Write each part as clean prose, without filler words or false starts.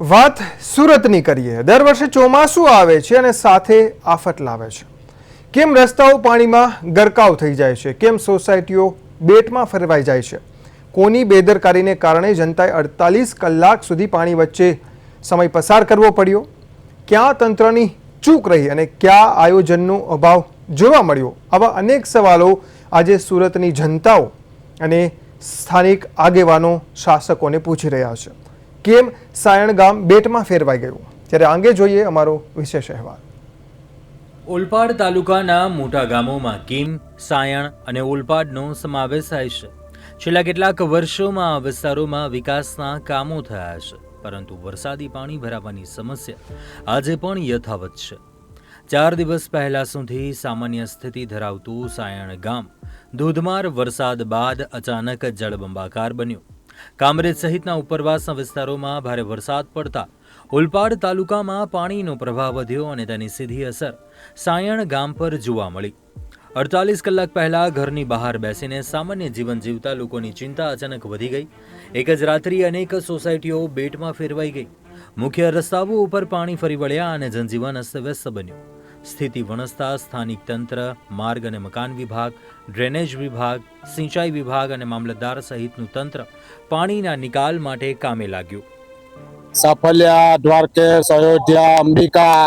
વાત સુરતની કરીએ। દર વર્ષે ચોમાસું આવે છે અને સાથે આફત લાવે છે। કેમ રસ્તાઓ પાણીમાં ગરકાવ થઈ જાય છે? કેમ સોસાયટીઓ બેટમાં ફેરવાઈ જાય છે? કોની બેદરકારીને કારણે જનતાએ 48 કલાક સુધી પાણી વચ્ચે સમય પસાર કરવો પડ્યો? ક્યાં તંત્રની ચૂક રહી અને ક્યાં આયોજનનો અભાવ જોવા મળ્યો? આવા અનેક સવાલો આજે સુરતની જનતાઓ અને સ્થાનિક આગેવાનો શાસકોને પૂછી રહ્યા છે। કેમ સાયણ ગામ બેટમાં ફેરવાઈ ગયું? ત્યારે આંગે જોઈએ અમારો વિશેષ અહેવાલ। ઓલપાડ તાલુકાના મોટા ગામોમાં કેમ, સાયણ અને ઓલપાડનો સમાવેશ થાય છે। છેલ્લા કેટલાક વર્ષોમાં આ વિસ્તારોમાં વિકાસના કામો થયા છે, પરંતુ વરસાદી પાણી ભરાવાની સમસ્યા આજે પણ યથાવત છે। 4 દિવસ પહેલા સુધી સામાન્ય સ્થિતિ ધરાવતું સાયણ ગામ ધોધમાર વરસાદ બાદ અચાનક જળબંબાકાર બન્યું। કામરેજ સહિતના ઉપરવાસના વિસ્તારોમાં ભારે વરસાદ પડતા ઓલપાડ તાલુકામાં પાણીનો પ્રવાહ વધ્યો અને તેની સીધી અસર સાયણ ગામ પર જોવા મળી। 48 કલાક પહેલા ઘરની બહાર બેસીને સામાન્ય જીવન જીવતા લોકોની ચિંતા અચાનક વધી ગઈ। એક જ રાત્રિ અનેક સોસાયટીઓ બેટમાં ફેરવાઈ ગઈ। મુખ્ય રસ્તાઓ ઉપર પાણી ફરી વળ્યા અને જનજીવન અસ્તવ્યસ્ત બન્યું। સ્થિતિ વણસતા સ્થાનિક તંત્ર, માર્ગ અને મકાન વિભાગ, ડ્રેનેજ વિભાગ, સિંચાઈ વિભાગ અને મામલતદાર સહિતનું તંત્ર પાણીના નિકાલ માટે કામે લાગ્યું। સાફલિયા, દ્વારકેશ, અયોધ્યા, અંબિકા,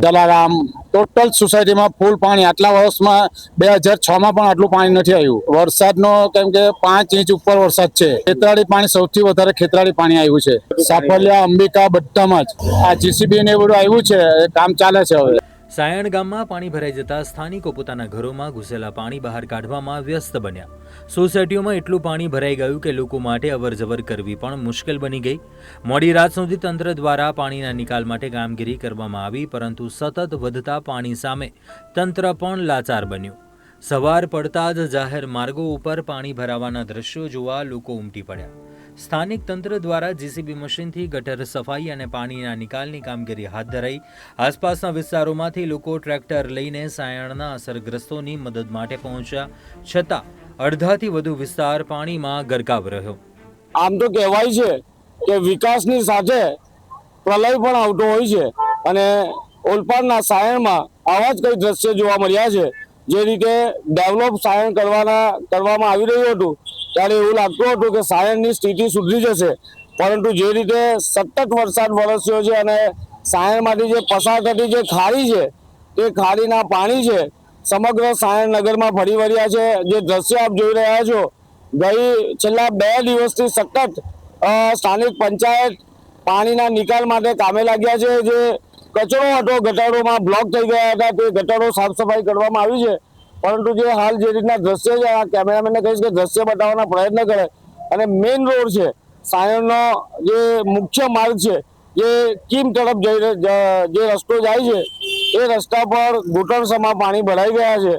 જલારામ ટોટલ સોસાયટીમાં ફૂલ પાણી। આટલા વર્ષમાં 2006માં પણ આટલું પાણી નથી આવ્યું। વરસાદનો કેમ કે 5 ઇંચ ઉપર વરસાદ છે। ખેતરાળી પાણી સૌથી વધારે ખેતરાળી પાણી આવ્યું છે। સાફલિયા, અંબિકા બધામાં જ આ જીસીબી ને બધું આવ્યું છે, કામ ચાલે છે હવે। સાયણ ગામમાં પાણી ભરાઈ જતા સ્થાનિકો પોતાના ઘરોમાં ઘૂસેલા પાણી બહાર કાઢવામાં વ્યસ્ત બન્યા। સોસાયટીઓમાં એટલું પાણી ભરાઈ ગયું કે લોકો માટે અવરજવર કરવી પણ મુશ્કેલ બની ગઈ। મોડી રાત સુધી તંત્ર દ્વારા પાણીના નિકાલ માટે કામગીરી કરવામાં આવી, પરંતુ સતત વધતા પાણી સામે તંત્ર પણ લાચાર બન્યું। સવાર પડતા જ જાહેર માર્ગો ઉપર પાણી ભરાવાના દ્રશ્યો જોવા લોકો ઉમટી પડ્યા। સ્થાનિક તંત્ર દ્વારા જીસીબી મશીનથી ગટર સફાઈ અને પાણીના નિકાલની કામગીરી હાથ ધરાઈ। આસપાસના વિસ્તારોમાંથી લોકો ટ્રેક્ટર લઈને સાયણના અસરગ્રસ્તોની મદદ માટે પહોંચ્યા, છતાં અડધાથી વધુ વિસ્તાર પાણીમાં ગરકાવ રહ્યો। આમ તો કહેવાય છે કે વિકાસની સાથે પ્રલય પણ આવતો હોય છે અને ઓલપાડના સાયણમાં આવા જ કઈ દ્રશ્ય જોવા મળ્યા છે। જે રીતે ડેવલપ સાયણ કરવામાં આવી રહ્યું હતું ત્યારે એવું લાગતું હતું કે સાયણની સ્થિતિ સુધરી જશે, પરંતુ જે રીતે સતત વરસાદ વરસ્યો છે અને સાયણમાંથી જે પસાર થતી જે ખાડી છે તે ખાડીના પાણી છે સમગ્ર સાયણ નગરમાં ફરી વળ્યા છે। જે દ્રશ્ય આપ જોઈ રહ્યા છો, છેલ્લા 2 દિવસથી સતત સ્થાનિક પંચાયત પાણીના નિકાલ માટે કામે લાગ્યા છે। જે કચરો હતો ગટરોમાં બ્લોક થઈ ગયા હતા, તે ગટરો સાફ સફાઈ કરવામાં આવી છે, પરંતુ જે હાલ જે રીતના દ્રશ્ય છે, આ કેમેરામેનને કહીશ કે દ્રશ્ય બતાવવાના પ્રયત્ન કરે। અને મેઇન રોડ છે સાયણનો, જે મુખ્ય માર્ગ છે જે કીમ તરફ જે રસ્તો જાય છે એ રસ્તા પર ઘૂંટણસમાં પાણી ભરાઈ ગયા છે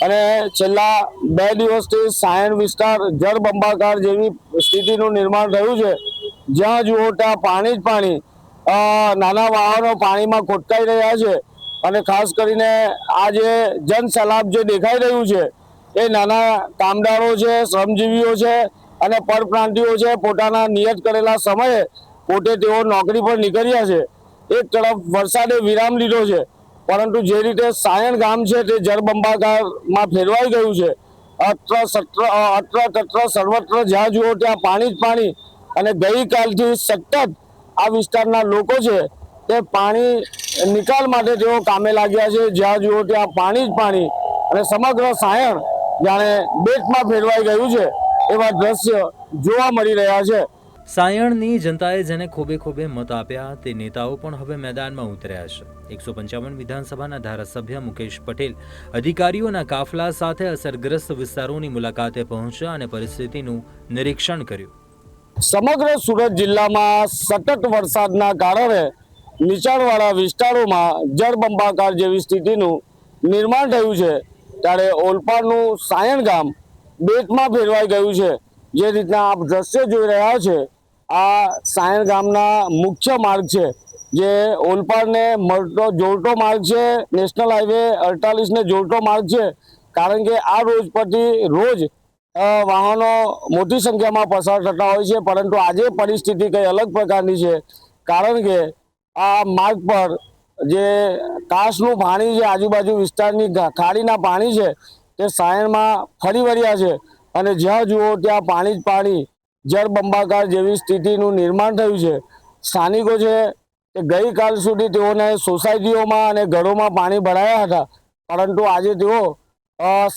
અને છેલ્લા 2 દિવસથી સાયણ વિસ્તાર જળબંબાકાર જેવી સ્થિતિનું નિર્માણ થયું છે। જ્યાં જુઓ ત્યાં પાણી જ પાણી। નાના વાહનો પાણીમાં ખોટકાઈ રહ્યા છે અને ખાસ કરીને આ જે જનસેલાબ જે દેખાઈ રહ્યું છે એ નાના કામદારો છે, શ્રમજીવીઓ છે અને પરપ્રાંતિઓ છે। પોતાના નિયત કરેલા સમયે પોતે તેઓ નોકરી પર નીકળ્યા છે। એક તરફ વરસાદે વિરામ લીધો છે, પરંતુ જે રીતે સાયણ ગામ છે તે જળબંબાકારમાં ફેરવાઈ ગયું છે। અત્ર સર્વત્ર જ્યાં જુઓ ત્યાં પાણી જ પાણી અને ગઈકાલથી સતત આ વિસ્તારના લોકો છે તે પાણી નિકાલ માટે તેઓ કામે લાગ્યા છે। જ્યાં જુઓ ત્યાં પાણી જ પાણી અને સમગ્ર સાયણ જાણે બેટમાં ફેરવાઈ ગયું છે એવા દ્રશ્ય જોવા મળી રહ્યા છે। સાયણની જનતાએ જેને ખોબે ખોબે મત આપ્યા તે નેતાઓ પણ હવે મેદાનમાં ઉતર્યા છે। 155 વિધાનસભાના ધારાસભ્ય મુકેશ પટેલ અધિકારીઓના કાફલા સાથે અસરગ્રસ્ત વિસ્તારોની મુલાકાતે પહોંચ્યા અને પરિસ્થિતિનું નિરીક્ષણ કર્યું। સમગ્ર સુરત જિલ્લામાં સતત વરસાદના કારણે નીચાણવાળા વિસ્તારોમાં જળબંબાકાર જેવી સ્થિતિનું નિર્માણ થયું છે, ત્યારે ઓલપાડનું સાયણ ગામ બેટમાં ફેરવાઈ ગયું છે। જે રીતના આપ દ્રશ્ય જોઈ રહ્યા છે, આ સાયણ ગામના મુખ્ય માર્ગ છે જે ઓલપાડને જોડતો માર્ગ છે। નેશનલ હાઈવે 48 ને જોડતો માર્ગ છે, કારણ કે આ રોજ પરથી રોજ વાહનો મોટી સંખ્યામાં પસાર થતા હોય છે, પરંતુ આજે પરિસ્થિતિ કંઈ અલગ પ્રકારની છે। કારણ કે આ માર્ગ પર જે કાસનું પાણી છે, આજુબાજુ વિસ્તારની ખાડીના પાણી છે, તે સાયણમાં ફરી વળ્યા છે અને જ્યાં જુઓ ત્યાં પાણી જ પાણી, જળબંબાકાર જેવી સ્થિતિનું નિર્માણ થયું છે. સ્થાનિકો છે તે ગઈકાલ સુધી તેઓને સોસાયટીઓમાં અને ઘરોમાં પાણી ભરાયા હતા, પરંતુ આજે તેઓ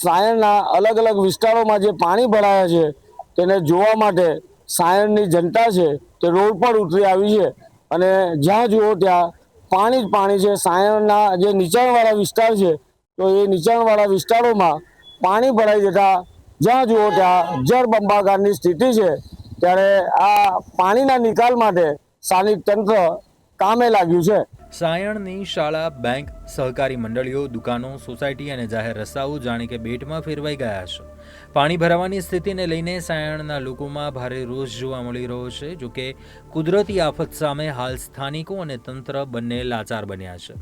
સાયણના અલગ અલગ વિસ્તારોમાં જે પાણી ભરાયા છે તેને જોવા માટે સાયણની જનતા છે તે રોડ પર ઉતરી આવી છે અને જ્યાં જુઓ ત્યાં પાણી જ પાણી છે. સાયણના જે નીચાણવાળા વિસ્તાર છે તો એ નીચાણવાળા વિસ્તારોમાં પાણી ભરાઈ જતા જ્યાં જુઓ ત્યાં જળબંબાકારની સ્થિતિ છે. ત્યારે આ પાણીના નિકાલ માટે સ્થાનિક તંત્ર કામે લાગ્યું છે. સાયણની શાળા, બેંક, સહકારી મંડળીઓ, દુકાનો, સોસાયટી અને જાહેર રસ્તાઓ જાણે કે બેટમાં ફેરવાઈ ગયા છે. પાણી ભરાવાની સ્થિતિને લઈને સાયણના લોકોમાં ભારે રોષ જોવા મળી રહ્યો છે. જોકે કુદરતી આફત સામે હાલ સ્થાનિકો અને તંત્ર બંને લાચાર બન્યા છે.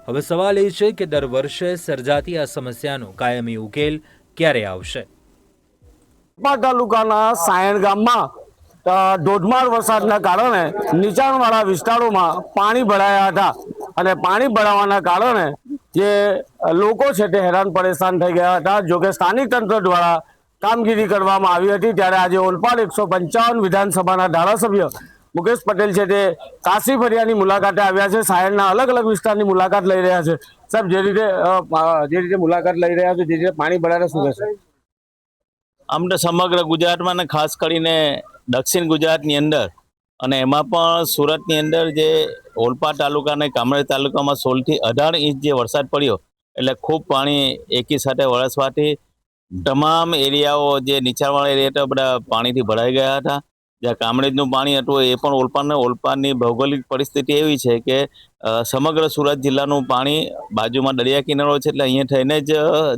હવે સવાલ એ છે કે દર વર્ષે સર્જાતી આ સમસ્યાનો કાયમી ઉકેલ ક્યારે આવશે? તાલુકાના સાયણ ગામમાં ધોધમાર વરસાદના કારણે નીચાણવાળા વિસ્તારોમાં પાણી ભરાયા હતા અને પાણી ભરાવાના કારણે જે લોકો છે તે હેરાન પરેશાન થઈ ગયા હતા. જોકે સ્થાનિક તંત્ર દ્વારા કામગીરી કરવામાં આવી હતી. ત્યારે આજે ઓલપાડ 155 વિધાનસભાના ધારાસભ્ય મુકેશ પટેલ છે તે કાશી ફળિયાની મુલાકાતે આવ્યા છે. સાયણના અલગ અલગ વિસ્તારની મુલાકાત લઈ રહ્યા છે. સાહેબ, જે રીતે મુલાકાત લઈ રહ્યા છે, જે રીતે પાણી ભરાયા, શું કહેશો? આમ તો સમગ્ર ગુજરાતમાં ને ખાસ કરીને દક્ષિણ ગુજરાતની અંદર અને એમાં પણ સુરતની અંદર જે ઓલપાડ તાલુકા અને કામરેજ તાલુકામાં 16 થી 18 ઇંચ જે વરસાદ પડ્યો એટલે ખૂબ પાણી એકી સાથે વરસવાથી તમામ એરિયાઓ જે નીચાણવાળા એરિયા હતા બધા પાણીથી ભરાઈ ગયા હતા. જ્યાં કામરેજનું પાણી હતું એ પણ ઓલપાડની ભૌગોલિક પરિસ્થિતિ એવી છે કે સમગ્ર સુરત જિલ્લાનું પાણી બાજુમાં દરિયા કિનારો છે એટલે અહીંયા થઈને જ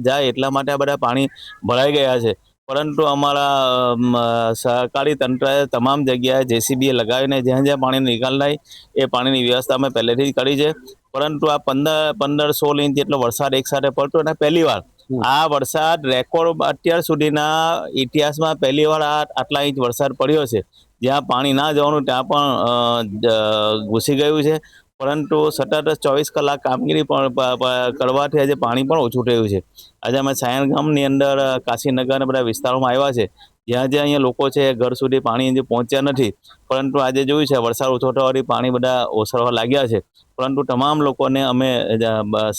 જાય, એટલા માટે આ બધા પાણી ભરાઈ ગયા છે. પરંતુ અમારા સહકારી તંત્રએ તમામ જગ્યાએ જેસીબીએ લગાવીને જ્યાં જ્યાં પાણીનો નિકાલ થાય એ પાણીની વ્યવસ્થા અમે પહેલેથી જ કરી છે. પરંતુ આ 15-16 ઇંચ જેટલો વરસાદ એકસાથે પડતો અને પહેલીવાર આ વરસાદ રેકોર્ડ અત્યાર સુધીના ઇતિહાસમાં પહેલીવાર આટલા ઇંચ વરસાદ પડ્યો છે. જ્યાં પાણી ના જવાનું ત્યાં પણ ઘૂસી ગયું છે. પરંતુ સતત 24 કલાક કામગીરી પણ કરવાથી આજે પાણી પણ ઓછું થયું છે. આજે અમે સાયણ ગામની અંદર કાશીનગર અને બધા વિસ્તારોમાં આવ્યા છે, જ્યાં જ્યાં અહીંયા લોકો છે ઘર સુધી પાણી હજી પહોંચ્યા નથી. પરંતુ આજે જોયું છે વરસાદ ઓછો થવાથી પાણી બધા ઓસરવા લાગ્યા છે. પરંતુ તમામ લોકોને અમે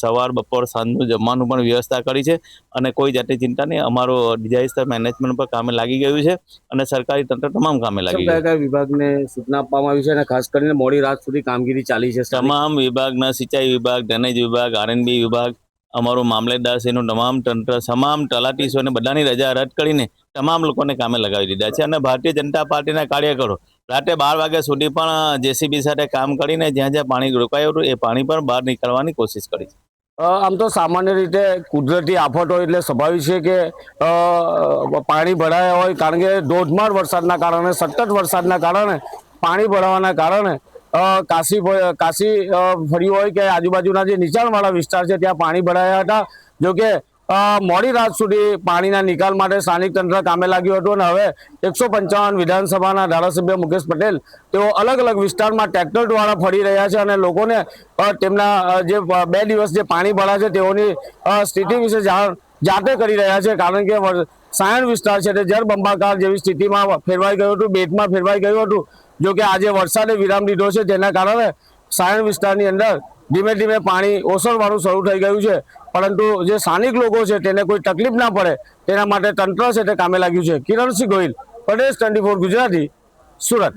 સવાર, બપોર, સાંજનું જમવાનું પણ વ્યવસ્થા કરી છે અને કોઈ જાતની ચિંતા નહીં. અમારું ડિઝાસ્ટર મેનેજમેન્ટ પર કામે લાગી ગયું છે અને સરકારી તંત્ર તમામ કામે લાગી ગયું છે. વિભાગને સૂચના આપવામાં આવી છે અને ખાસ કરીને મોડી રાત સુધી કામગીરી ચાલી છે. તમામ વિભાગના સિંચાઈ વિભાગ, ડ્રેનેજ વિભાગ, આરએનબી વિભાગ, અમારું મામલેદારશ્રીનું તમામ તંત્ર, તમામ તલાટીઓને બધાની રજા રદ કરીને તમામ લોકોને કામે લગાવી દીધા છે. અને ભારતીય જનતા પાર્ટીના કાર્યકરો રાતે 12 વાગ્યા સુધી પણ જેસીબી સાથે કામ કરીને જ્યાં જ્યાં પાણી રોકાયું હતું એ પાણી પણ બહાર નીકળવાની કોશિશ કરી છે. આમ તો સામાન્ય રીતે કુદરતી આફતો એટલે સ્વાભાવિક છે કે પાણી ભરાયા હોય, કારણ કે ધોધમાર વરસાદના કારણે, સતત વરસાદના કારણે, પાણી ભરાવાના કારણે કાશી ફળિયું હોય કે આજુબાજુના જે નીચાણવાળા વિસ્તાર છે ત્યાં પાણી ભરાયા હતા. જોકે મોડી રાત સુધી પાણીના નિકાલ માટે સ્થાનિક તંત્ર કામે લાગ્યું હતું અને હવે 155 વિધાનસભાના ધારાસભ્ય મુકેશ પટેલ તેઓ અલગ અલગ વિસ્તારમાં ટ્રેક્ટર દ્વારા ફરી રહ્યા છે અને લોકોને તેમના જે 2 દિવસ જે પાણી ભરાયા છે તેઓની સ્થિતિ વિશે જાતે કરી રહ્યા છે. કારણ કે સાયણ વિસ્તાર છે તે જળબંબાકાર જેવી સ્થિતિમાં ફેરવાઈ ગયું હતું, બેટમાં ફેરવાઈ ગયું હતું. જોકે આજે વરસાદે વિરામ લીધો છે, જેના કારણે સાયણ વિસ્તારની અંદર ધીમે ધીમે પાણી ઓસરવાનું શરૂ થઈ ગયું છે. પરંતુ જે સ્થાનિક લોકો છે તેને કોઈ તકલીફ ના પડે તેના માટે તંત્ર છે તે કામે લાગ્યું છે. કિરણસિંહ ગોહિલ, પ્રદેશ 24 ગુજરાતી, સુરત.